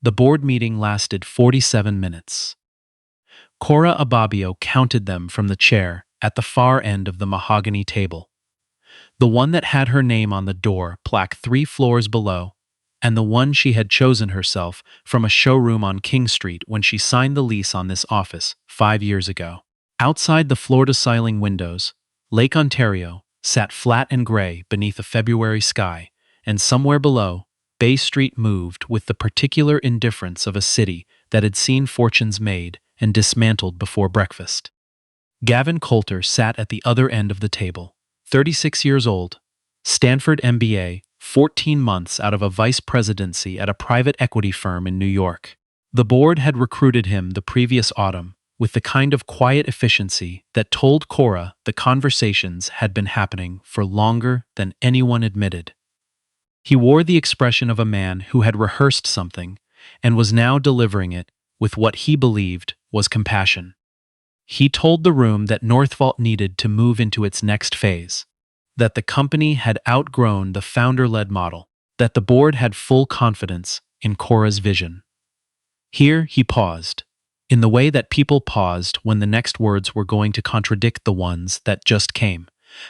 The board meeting lasted 47 minutes. Cora Ababio counted them from the chair at the far end of the mahogany table, the one that had her name on the door plaque 3 floors below, and the one she had chosen herself from a showroom on King Street when she signed the lease on this office 5 years ago. Outside the floor-to-ceiling windows, Lake Ontario sat flat and gray beneath a February sky, and somewhere below, Bay Street moved with the particular indifference of a city that had seen fortunes made and dismantled before breakfast. Gavin Coulter sat at the other end of the table, 36 years old, Stanford MBA, 14 months out of a vice presidency at a private equity firm in New York. The board had recruited him the previous autumn with the kind of quiet efficiency that told Cora the conversations had been happening for longer than anyone admitted. He wore the expression of a man who had rehearsed something and was now delivering it with what he believed was compassion. He told the room that NorthVault needed to move into its next phase, that the company had outgrown the founder-led model, that the board had full confidence in Cora's vision. Here he paused, in the way that people paused when the next words were going to contradict the ones that just came,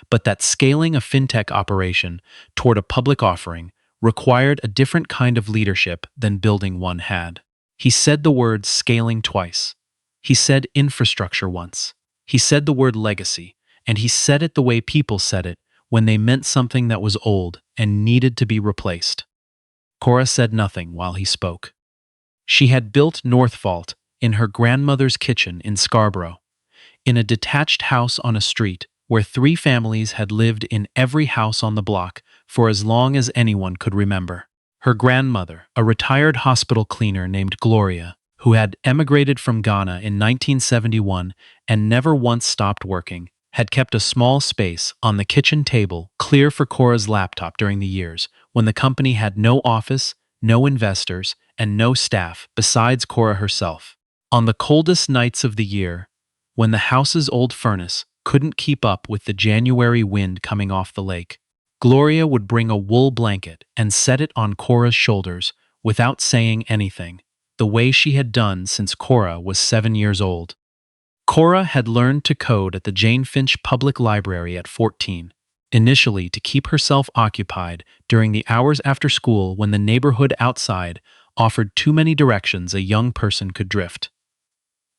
but that scaling a fintech operation toward a public offering required a different kind of leadership than building one had. He said the word scaling twice. He said infrastructure once. He said the word legacy, and he said it the way people said it when they meant something that was old and needed to be replaced. Cora said nothing while he spoke. She had built NorthVault in her grandmother's kitchen in Scarborough, in a detached house on a street where 3 families had lived in every house on the block for as long as anyone could remember. Her grandmother, a retired hospital cleaner named Gloria, who had emigrated from Ghana in 1971 and never once stopped working, had kept a small space on the kitchen table clear for Cora's laptop during the years when the company had no office, no investors, and no staff besides Cora herself. On the coldest nights of the year, when the house's old furnace couldn't keep up with the January wind coming off the lake, Gloria would bring a wool blanket and set it on Cora's shoulders without saying anything, the way she had done since Cora was 7 years old. Cora had learned to code at the Jane Finch Public Library at 14, initially to keep herself occupied during the hours after school when the neighborhood outside offered too many directions a young person could drift.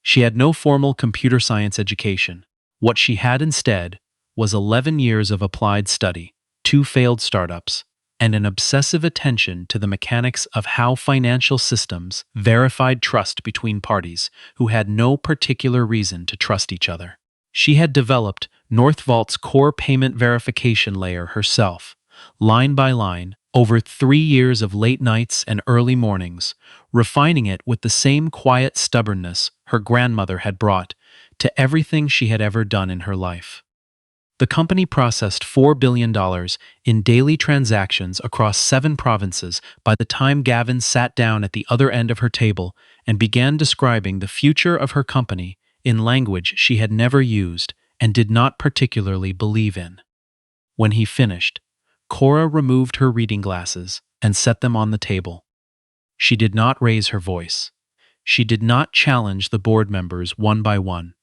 She had no formal computer science education. What she had instead was 11 years of applied study, 2 failed startups, and an obsessive attention to the mechanics of how financial systems verified trust between parties who had no particular reason to trust each other. She had developed NorthVault's core payment verification layer herself, line by line, over 3 years of late nights and early mornings, refining it with the same quiet stubbornness her grandmother had brought to everything she had ever done in her life. The company processed $4 billion in daily transactions across 7 provinces by the time Gavin sat down at the other end of her table and began describing the future of her company in language she had never used and did not particularly believe in. When he finished, Cora removed her reading glasses and set them on the table. She did not raise her voice. She did not challenge the board members one by one,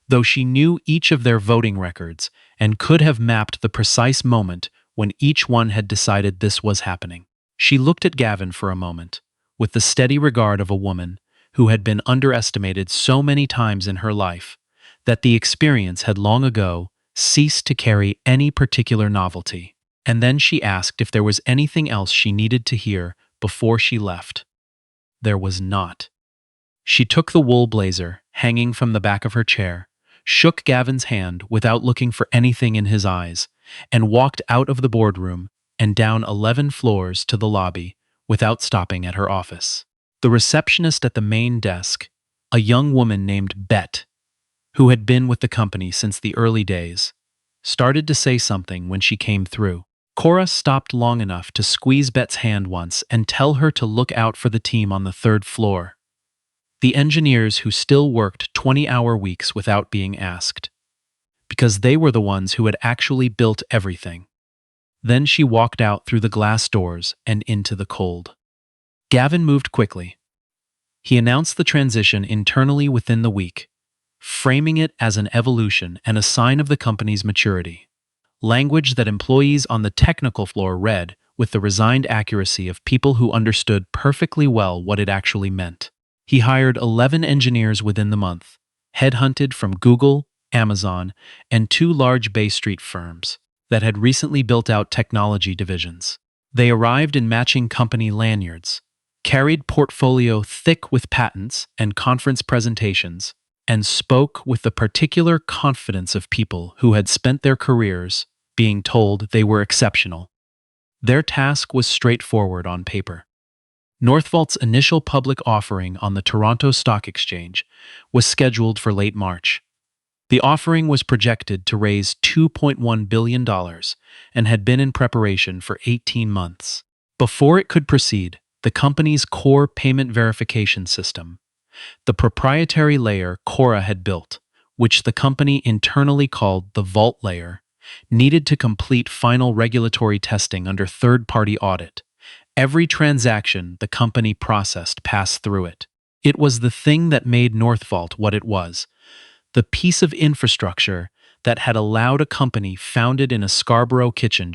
though she knew each of their voting records and could have mapped the precise moment when each one had decided this was happening. She looked at Gavin for a moment, with the steady regard of a woman who had been underestimated so many times in her life that the experience had long ago ceased to carry any particular novelty. And then she asked if there was anything else she needed to hear before she left. There was not. She took the wool blazer hanging from the back of her chair, shook Gavin's hand without looking for anything in his eyes, and walked out of the boardroom and down 11 floors to the lobby without stopping at her office. The receptionist at the main desk, a young woman named Bet, who had been with the company since the early days, started to say something when she came through. Cora stopped long enough to squeeze Bet's hand once and tell her to look out for the team on the 3rd floor. The engineers who still worked 20-hour weeks without being asked, because they were the ones who had actually built everything. Then she walked out through the glass doors and into the cold. Gavin moved quickly, He announced the transition internally within the week, framing it as an evolution and a sign of the company's maturity. Language that employees on the technical floor read with the resigned accuracy of people who understood perfectly well what it actually meant. He hired 11 engineers within the month, headhunted from Google, Amazon, and two large Bay Street firms that had recently built out technology divisions. They arrived in matching company lanyards, carried portfolio thick with patents and conference presentations, and spoke with the particular confidence of people who had spent their careers being told they were exceptional. Their task was straightforward on paper. NorthVault's initial public offering on the Toronto Stock Exchange was scheduled for late March. The offering was projected to raise $2.1 billion and had been in preparation for 18 months. Before it could proceed, the company's core payment verification system, the proprietary layer Cora had built, which the company internally called the Vault layer, needed to complete final regulatory testing under third-party audit. Every transaction the company processed passed through it. It was the thing that made NorthVault what it was, the piece of infrastructure that had allowed a company founded in a Scarborough kitchen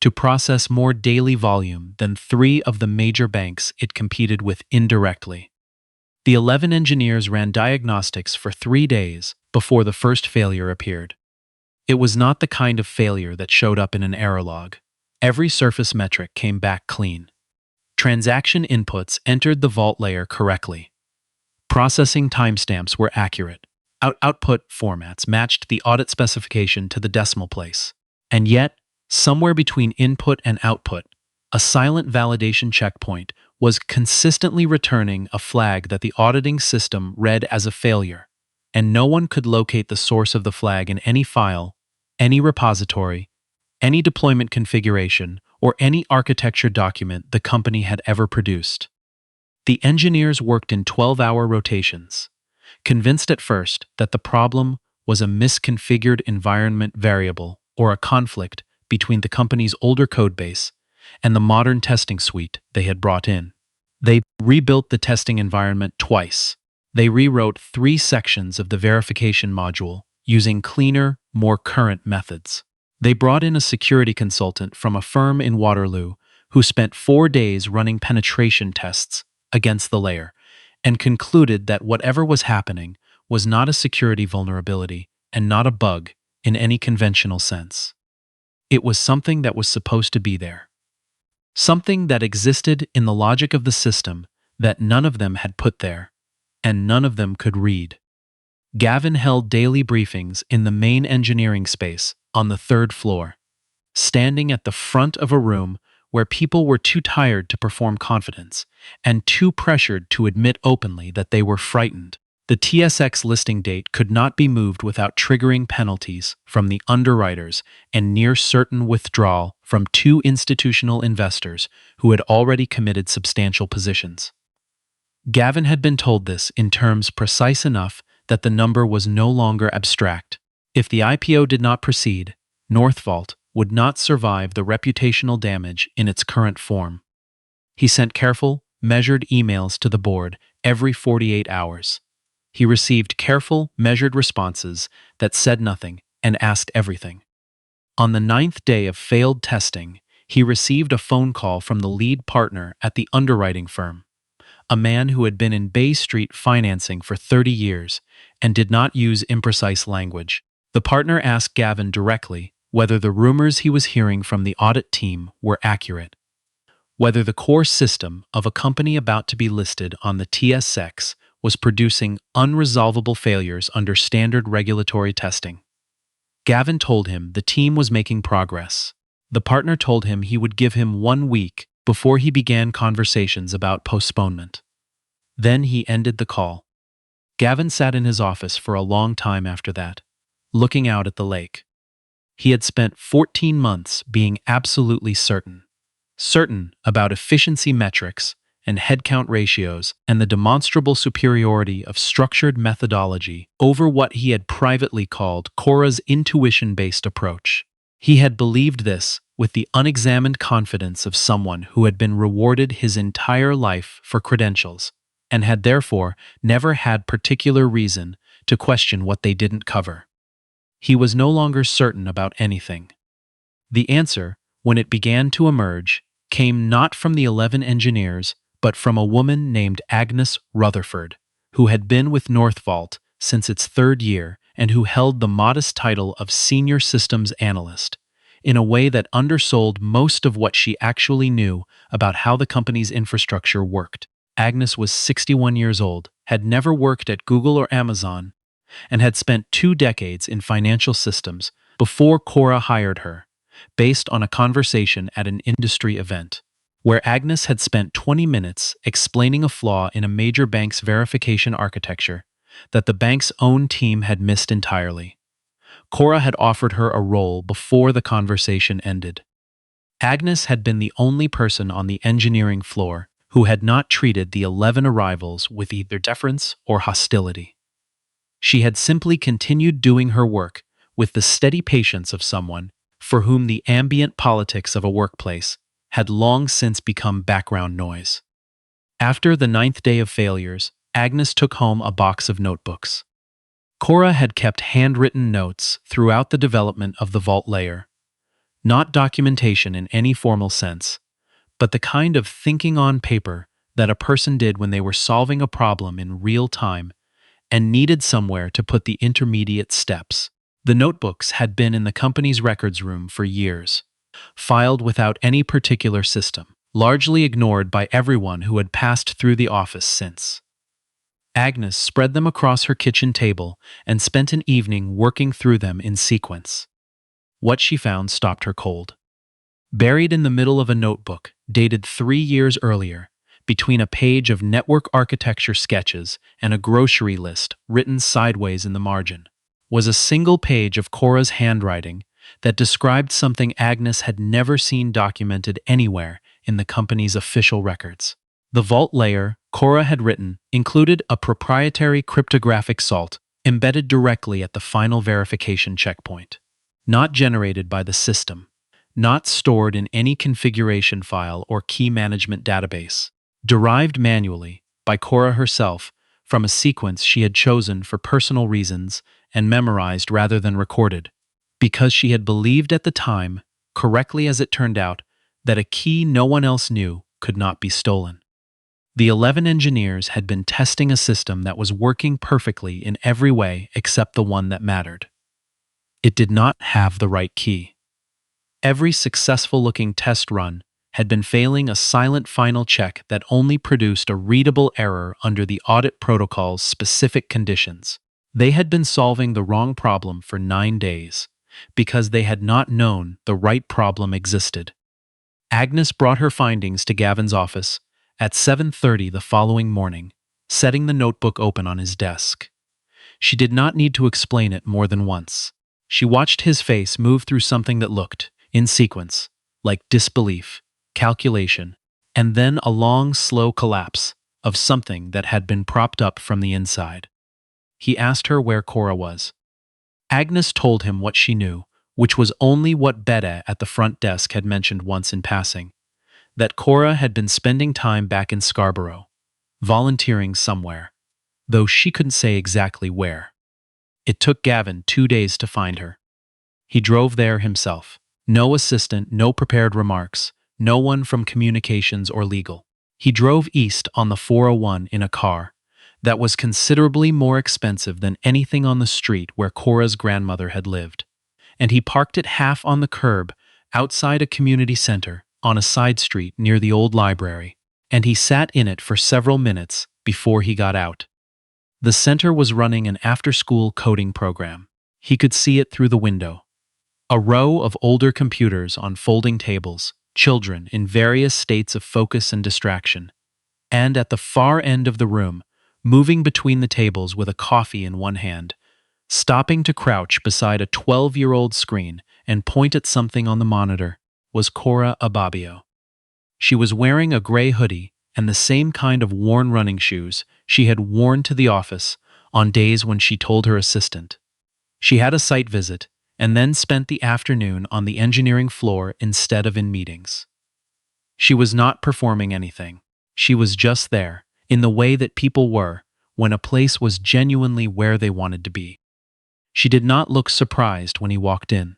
to process more daily volume than 3 of the major banks it competed with indirectly. The 11 engineers ran diagnostics for 3 days before the first failure appeared. It was not the kind of failure that showed up in an error log. Every surface metric came back clean. Transaction inputs entered the Vault layer correctly. Processing timestamps were accurate. Output formats matched the audit specification to the decimal place. And yet, somewhere between input and output, a silent validation checkpoint was consistently returning a flag that the auditing system read as a failure, and no one could locate the source of the flag in any file, any repository, any deployment configuration, or any architecture document the company had ever produced. The engineers worked in 12-hour rotations, convinced at first that the problem was a misconfigured environment variable or a conflict between the company's older codebase and the modern testing suite they had brought in. They rebuilt the testing environment twice. They rewrote 3 sections of the verification module using cleaner, more current methods. They brought in a security consultant from a firm in Waterloo who spent 4 days running penetration tests against the layer and concluded that whatever was happening was not a security vulnerability and not a bug in any conventional sense. It was something that was supposed to be there. Something that existed in the logic of the system that none of them had put there, and none of them could read. Gavin held daily briefings in the main engineering space on the 3rd floor, standing at the front of a room where people were too tired to perform confidence and too pressured to admit openly that they were frightened. The TSX listing date could not be moved without triggering penalties from the underwriters and near certain withdrawal from 2 institutional investors who had already committed substantial positions. Gavin had been told this in terms precise enough that the number was no longer abstract. If the IPO did not proceed, NorthVault would not survive the reputational damage in its current form. He sent careful, measured emails to the board every 48 hours. He received careful, measured responses that said nothing and asked everything. On the 9th day of failed testing, he received a phone call from the lead partner at the underwriting firm, a man who had been in Bay Street financing for 30 years and did not use imprecise language. The partner asked Gavin directly whether the rumors he was hearing from the audit team were accurate, whether the core system of a company about to be listed on the TSX was producing unresolvable failures under standard regulatory testing. Gavin told him the team was making progress. The partner told him he would give him 1 week before he began conversations about postponement. Then he ended the call. Gavin sat in his office for a long time after that, looking out at the lake. He had spent 14 months being absolutely certain about efficiency metrics and headcount ratios and the demonstrable superiority of structured methodology over what he had privately called Cora's intuition-based approach. He had believed this with the unexamined confidence of someone who had been rewarded his entire life for credentials, and had therefore never had particular reason to question what they didn't cover. He was no longer certain about anything. The answer, when it began to emerge, came not from the 11 engineers, but from a woman named Agnes Rutherford, who had been with NorthVault since its third year and who held the modest title of Senior Systems Analyst, in a way that undersold most of what she actually knew about how the company's infrastructure worked. Agnes was 61 years old, had never worked at Google or Amazon, and had spent 2 decades in financial systems before Cora hired her, based on a conversation at an industry event, where Agnes had spent 20 minutes explaining a flaw in a major bank's verification architecture that the bank's own team had missed entirely. Cora had offered her a role before the conversation ended. Agnes had been the only person on the engineering floor who had not treated the 11 arrivals with either deference or hostility. She had simply continued doing her work with the steady patience of someone for whom the ambient politics of a workplace had long since become background noise. After the 9th day of failures, Agnes took home a box of notebooks. Cora had kept handwritten notes throughout the development of the vault layer. Not documentation in any formal sense, but the kind of thinking on paper that a person did when they were solving a problem in real time and needed somewhere to put the intermediate steps. The notebooks had been in the company's records room for years, filed without any particular system, largely ignored by everyone who had passed through the office since. Agnes spread them across her kitchen table and spent an evening working through them in sequence. What she found stopped her cold. Buried in the middle of a notebook, dated 3 years earlier, between a page of network architecture sketches and a grocery list written sideways in the margin, was a single page of Cora's handwriting that described something Agnes had never seen documented anywhere in the company's official records. The vault layer Cora had written included a proprietary cryptographic salt embedded directly at the final verification checkpoint, not generated by the system, not stored in any configuration file or key management database, derived manually by Cora herself from a sequence she had chosen for personal reasons and memorized rather than recorded, because she had believed at the time, correctly as it turned out, that a key no one else knew could not be stolen. The 11 engineers had been testing a system that was working perfectly in every way except the one that mattered. It did not have the right key. Every successful-looking test run had been failing a silent final check that only produced a readable error under the audit protocol's specific conditions. They had been solving the wrong problem for 9 days because they had not known the right problem existed. Agnes brought her findings to Gavin's office at 7:30 the following morning, setting the notebook open on his desk. She did not need to explain it more than once. She watched his face move through something that looked, in sequence, like disbelief, calculation, and then a long, slow collapse of something that had been propped up from the inside. He asked her where Cora was. Agnes told him what she knew, which was only what Beda at the front desk had mentioned once in passing, that Cora had been spending time back in Scarborough, volunteering somewhere, though she couldn't say exactly where. It took Gavin 2 days to find her. He drove there himself. No assistant, no prepared remarks, no one from communications or legal. He drove east on the 401 in a car that was considerably more expensive than anything on the street where Cora's grandmother had lived, and he parked it half on the curb outside a community center on a side street near the old library, and he sat in it for several minutes before he got out. The center was running an after-school coding program. He could see it through the window. A row of older computers on folding tables, children in various states of focus and distraction, and at the far end of the room, moving between the tables with a coffee in one hand, stopping to crouch beside a 12-year-old screen and point at something on the monitor, was Cora Ababio. She was wearing a gray hoodie and the same kind of worn running shoes she had worn to the office on days when she told her assistant. She had a site visit and then spent the afternoon on the engineering floor instead of in meetings. She was not performing anything. She was just there, in the way that people were when a place was genuinely where they wanted to be. She did not look surprised when he walked in.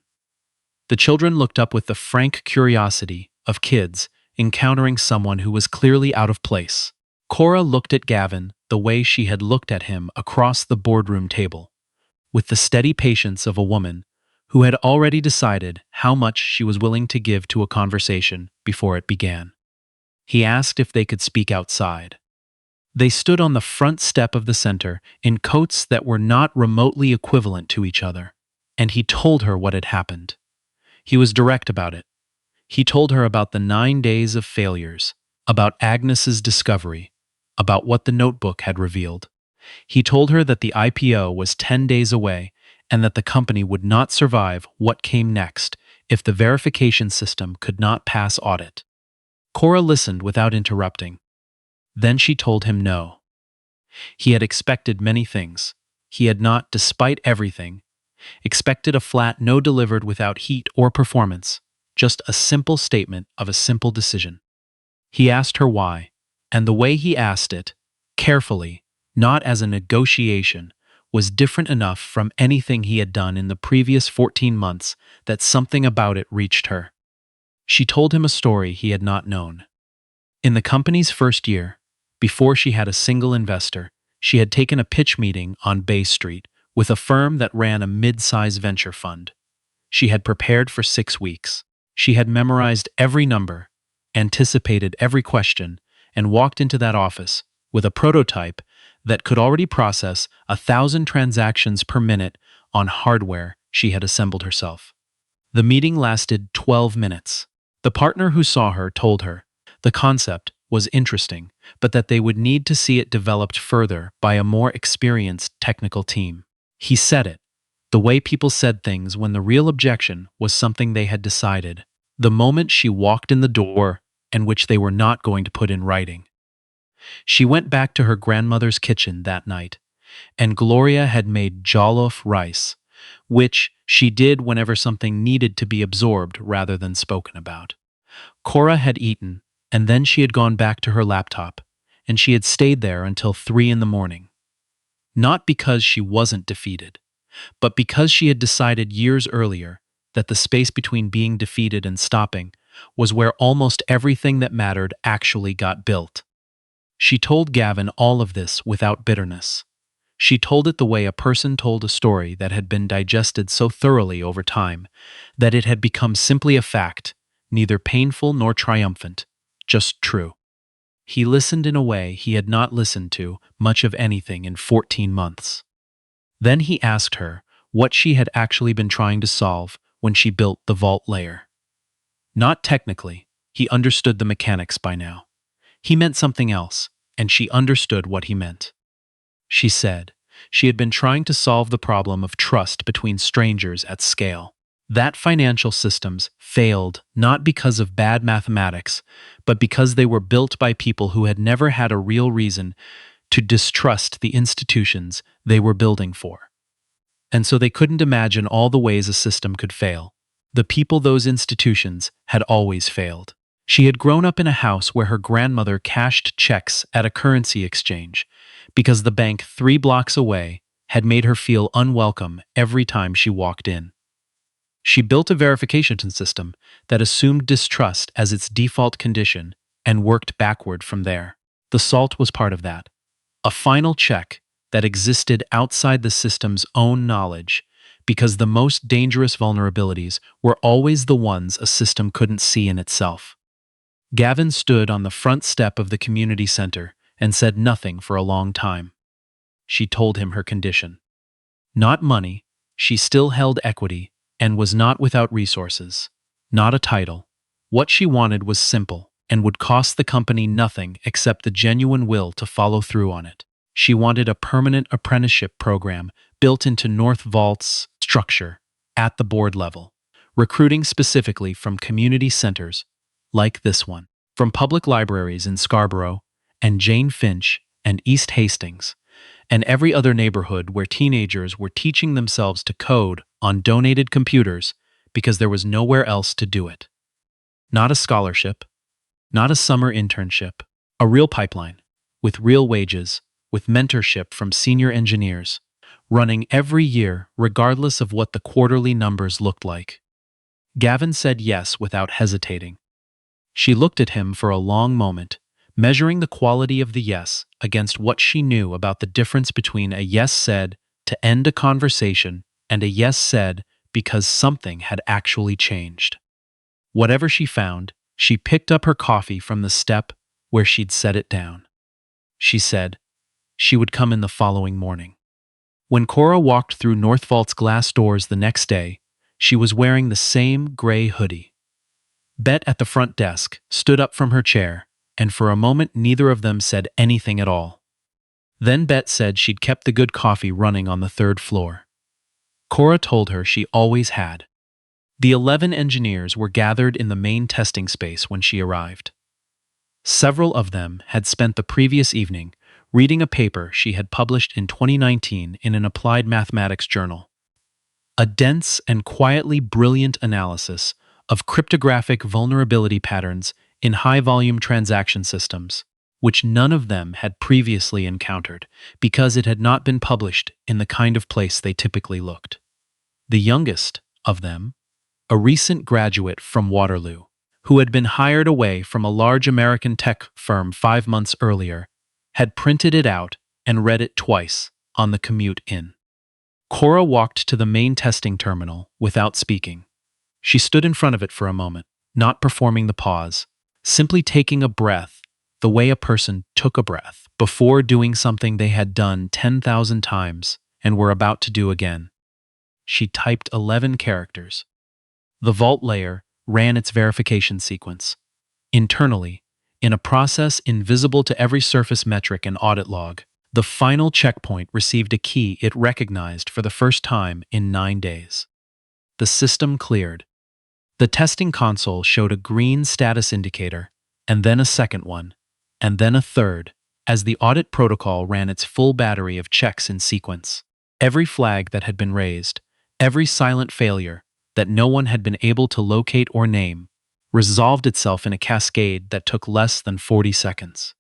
The children looked up with the frank curiosity of kids encountering someone who was clearly out of place. Cora looked at Gavin the way she had looked at him across the boardroom table, with the steady patience of a woman who had already decided how much she was willing to give to a conversation before it began. He asked if they could speak outside. They stood on the front step of the center in coats that were not remotely equivalent to each other, and he told her what had happened. He was direct about it. He told her about the 9 days of failures, about Agnes's discovery, about what the notebook had revealed. He told her that the IPO was 10 days away and that the company would not survive what came next if the verification system could not pass audit. Cora listened without interrupting. Then she told him no. He had expected many things. He had not, despite everything, expected a flat no delivered without heat or performance, just a simple statement of a simple decision. He asked her why, and the way he asked it, carefully, not as a negotiation, was different enough from anything he had done in the previous 14 months that something about it reached her. She told him a story he had not known. In the company's first year, before she had a single investor, she had taken a pitch meeting on Bay Street with a firm that ran a mid-size venture fund. She had prepared for 6 weeks. She had memorized every number, anticipated every question, and walked into that office with a prototype that could already process 1,000 transactions per minute on hardware she had assembled herself. The meeting lasted 12 minutes. The partner who saw her told her the concept was interesting, but that they would need to see it developed further by a more experienced technical team. He said it, the way people said things when the real objection was something they had decided, the moment she walked in the door, and which they were not going to put in writing. She went back to her grandmother's kitchen that night, and Gloria had made jollof rice, which she did whenever something needed to be absorbed rather than spoken about. Cora had eaten, and then she had gone back to her laptop, and she had stayed there until 3 in the morning. Not because she wasn't defeated, but because she had decided years earlier that the space between being defeated and stopping was where almost everything that mattered actually got built. She told Gavin all of this without bitterness. She told it the way a person told a story that had been digested so thoroughly over time that it had become simply a fact, neither painful nor triumphant, just true. He listened in a way he had not listened to much of anything in 14 months. Then he asked her what she had actually been trying to solve when she built the vault layer. Not technically, he understood the mechanics by now. He meant something else, and she understood what he meant. She said she had been trying to solve the problem of trust between strangers at scale. That financial systems failed not because of bad mathematics, but because they were built by people who had never had a real reason to distrust the institutions they were building for. And so they couldn't imagine all the ways a system could fail. The people those institutions had always failed. She had grown up in a house where her grandmother cashed checks at a currency exchange because the bank 3 blocks away had made her feel unwelcome every time she walked in. She built a verification system that assumed distrust as its default condition and worked backward from there. The salt was part of that. A final check that existed outside the system's own knowledge, because the most dangerous vulnerabilities were always the ones a system couldn't see in itself. Gavin stood on the front step of the community center and said nothing for a long time. She told him her condition. Not money, she still held equity and was not without resources. Not a title. What she wanted was simple and would cost the company nothing except the genuine will to follow through on it. She wanted a permanent apprenticeship program built into NorthVault's structure at the board level, recruiting specifically from community centers like this one, from public libraries in Scarborough and Jane Finch and East Hastings, and every other neighborhood where teenagers were teaching themselves to code on donated computers because there was nowhere else to do it. Not a scholarship, not a summer internship, a real pipeline. with real wages, with mentorship from senior engineers, running every year regardless of what the quarterly numbers looked like. Gavin said yes without hesitating. She looked at him for a long moment, measuring the quality of the yes against what she knew about the difference between a yes said to end a conversation and a yes said because something had actually changed. Whatever she found, she picked up her coffee from the step where she'd set it down. She said she would come in the following morning. When Cora walked through NorthVault's glass doors the next day, she was wearing the same gray hoodie. Bet at the front desk stood up from her chair, and for a moment neither of them said anything at all. Then Bet said she'd kept the good coffee running on the third floor. Cora told her she always had. The 11 engineers were gathered in the main testing space when she arrived. Several of them had spent the previous evening reading a paper she had published in 2019 in an applied mathematics journal. A dense and quietly brilliant analysis of cryptographic vulnerability patterns in high-volume transaction systems, which none of them had previously encountered because it had not been published in the kind of place they typically looked. The youngest of them, a recent graduate from Waterloo, who had been hired away from a large American tech firm 5 months earlier, had printed it out and read it twice on the commute in. Cora walked to the main testing terminal without speaking. She stood in front of it for a moment, not performing the pause, simply taking a breath the way a person took a breath before doing something they had done 10,000 times and were about to do again. She typed 11 characters. The vault layer ran its verification sequence. Internally, in a process invisible to every surface metric and audit log, the final checkpoint received a key it recognized for the first time in 9 days. The system cleared. The testing console showed a green status indicator, and then a second one, and then a third, as the audit protocol ran its full battery of checks in sequence. Every flag that had been raised, every silent failure that no one had been able to locate or name, resolved itself in a cascade that took less than 40 seconds.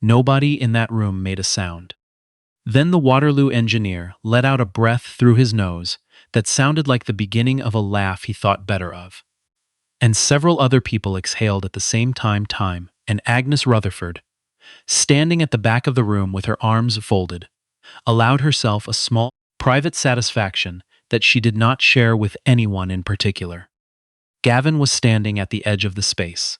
Nobody in that room made a sound. Then the Waterloo engineer let out a breath through his nose that sounded like the beginning of a laugh he thought better of. And several other people exhaled at the same time, and Agnes Rutherford, standing at the back of the room with her arms folded, allowed herself a small, private satisfaction that she did not share with anyone in particular. Gavin was standing at the edge of the space.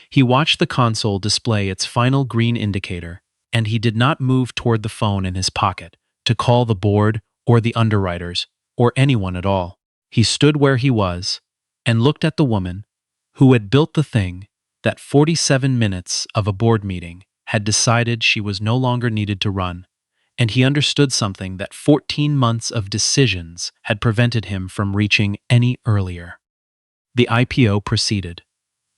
He watched the console display its final green indicator, and he did not move toward the phone in his pocket to call the board or the underwriters or anyone at all. He stood where he was and looked at the woman who had built the thing that 47 minutes of a board meeting had decided she was no longer needed to run, and he understood something that 14 months of decisions had prevented him from reaching any earlier. The IPO proceeded.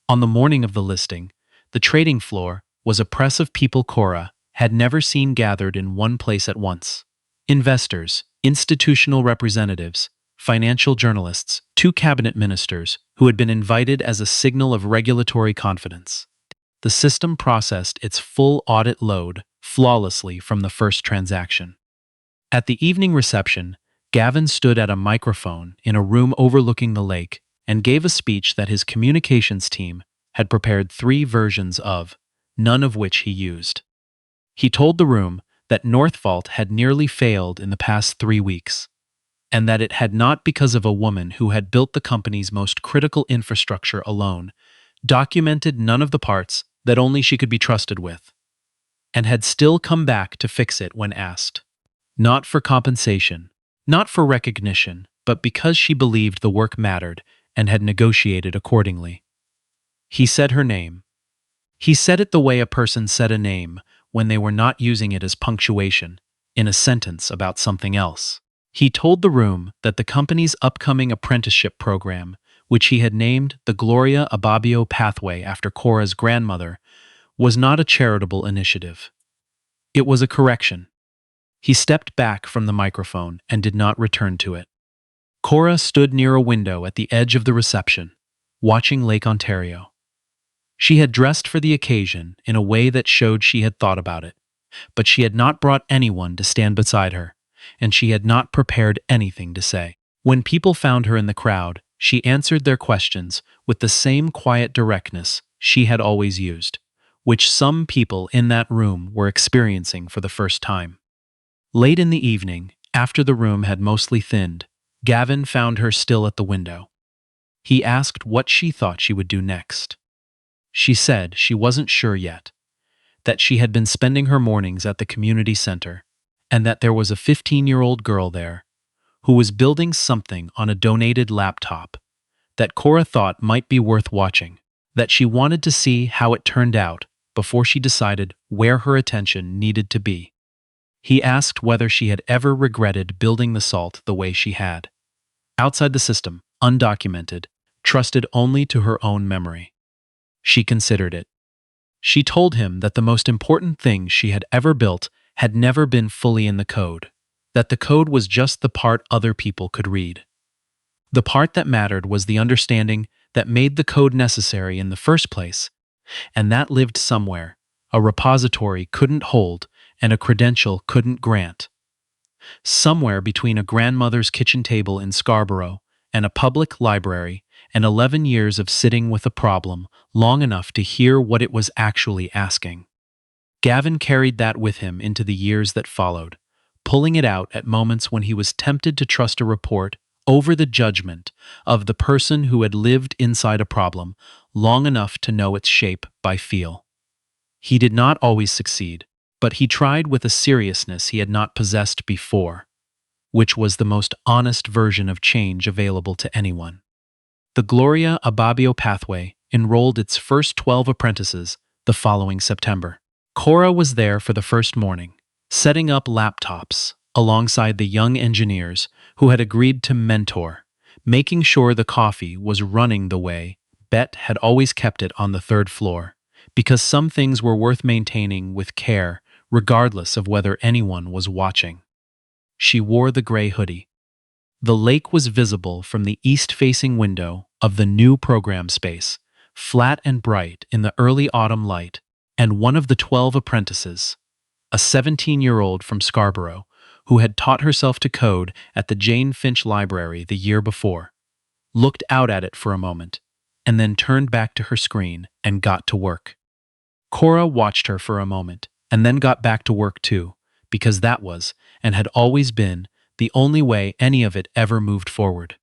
On the morning of the listing, the trading floor was a press of people Cora had never seen gathered in one place at once. Investors, institutional representatives, financial journalists, 2 cabinet ministers who had been invited as a signal of regulatory confidence. The system processed its full audit load flawlessly from the first transaction. At the evening reception, Gavin stood at a microphone in a room overlooking the lake and gave a speech that his communications team had prepared 3 versions of, none of which he used. He told the room that NorthVault had nearly failed in the past 3 weeks, and that it had not because of a woman who had built the company's most critical infrastructure alone, documented none of the parts that only she could be trusted with, and had still come back to fix it when asked. Not for compensation, not for recognition, but because she believed the work mattered and had negotiated accordingly. He said her name. He said it the way a person said a name when they were not using it as punctuation in a sentence about something else. He told the room that the company's upcoming apprenticeship program, which he had named the Cora Ababio Pathway after Cora's grandmother, was not a charitable initiative. It was a correction. He stepped back from the microphone and did not return to it. Cora stood near a window at the edge of the reception, watching Lake Ontario. She had dressed for the occasion in a way that showed she had thought about it, but she had not brought anyone to stand beside her, and she had not prepared anything to say. When people found her in the crowd, she answered their questions with the same quiet directness she had always used, which some people in that room were experiencing for the first time. Late in the evening, after the room had mostly thinned, Gavin found her still at the window. He asked what she thought she would do next. She said she wasn't sure yet, that she had been spending her mornings at the community center, and that there was a 15-year-old girl there who was building something on a donated laptop that Cora thought might be worth watching, that she wanted to see how it turned out before she decided where her attention needed to be. He asked whether she had ever regretted building the salt the way she had. Outside the system, undocumented, trusted only to her own memory. She considered it. She told him that the most important thing she had ever built had never been fully in the code, that the code was just the part other people could read. The part that mattered was the understanding that made the code necessary in the first place, and that lived somewhere a repository couldn't hold and a credential couldn't grant. Somewhere between a grandmother's kitchen table in Scarborough and a public library and 11 years of sitting with a problem long enough to hear what it was actually asking. Gavin carried that with him into the years that followed, pulling it out at moments when he was tempted to trust a report over the judgment of the person who had lived inside a problem long enough to know its shape by feel. He did not always succeed, but he tried with a seriousness he had not possessed before, which was the most honest version of change available to anyone. The Cora Ababio pathway enrolled its first 12 apprentices the following September. Cora was there for the first morning, setting up laptops alongside the young engineers who had agreed to mentor, making sure the coffee was running the way Bet had always kept it on the third floor, because some things were worth maintaining with care regardless of whether anyone was watching. She wore the gray hoodie. The lake was visible from the east-facing window of the new program space, flat and bright in the early autumn light, and one of the 12 apprentices, a 17-year-old from Scarborough, who had taught herself to code at the Jane Finch Library the year before, looked out at it for a moment, and then turned back to her screen and got to work. Cora watched her for a moment, and then got back to work too, because that was, and had always been, the only way any of it ever moved forward.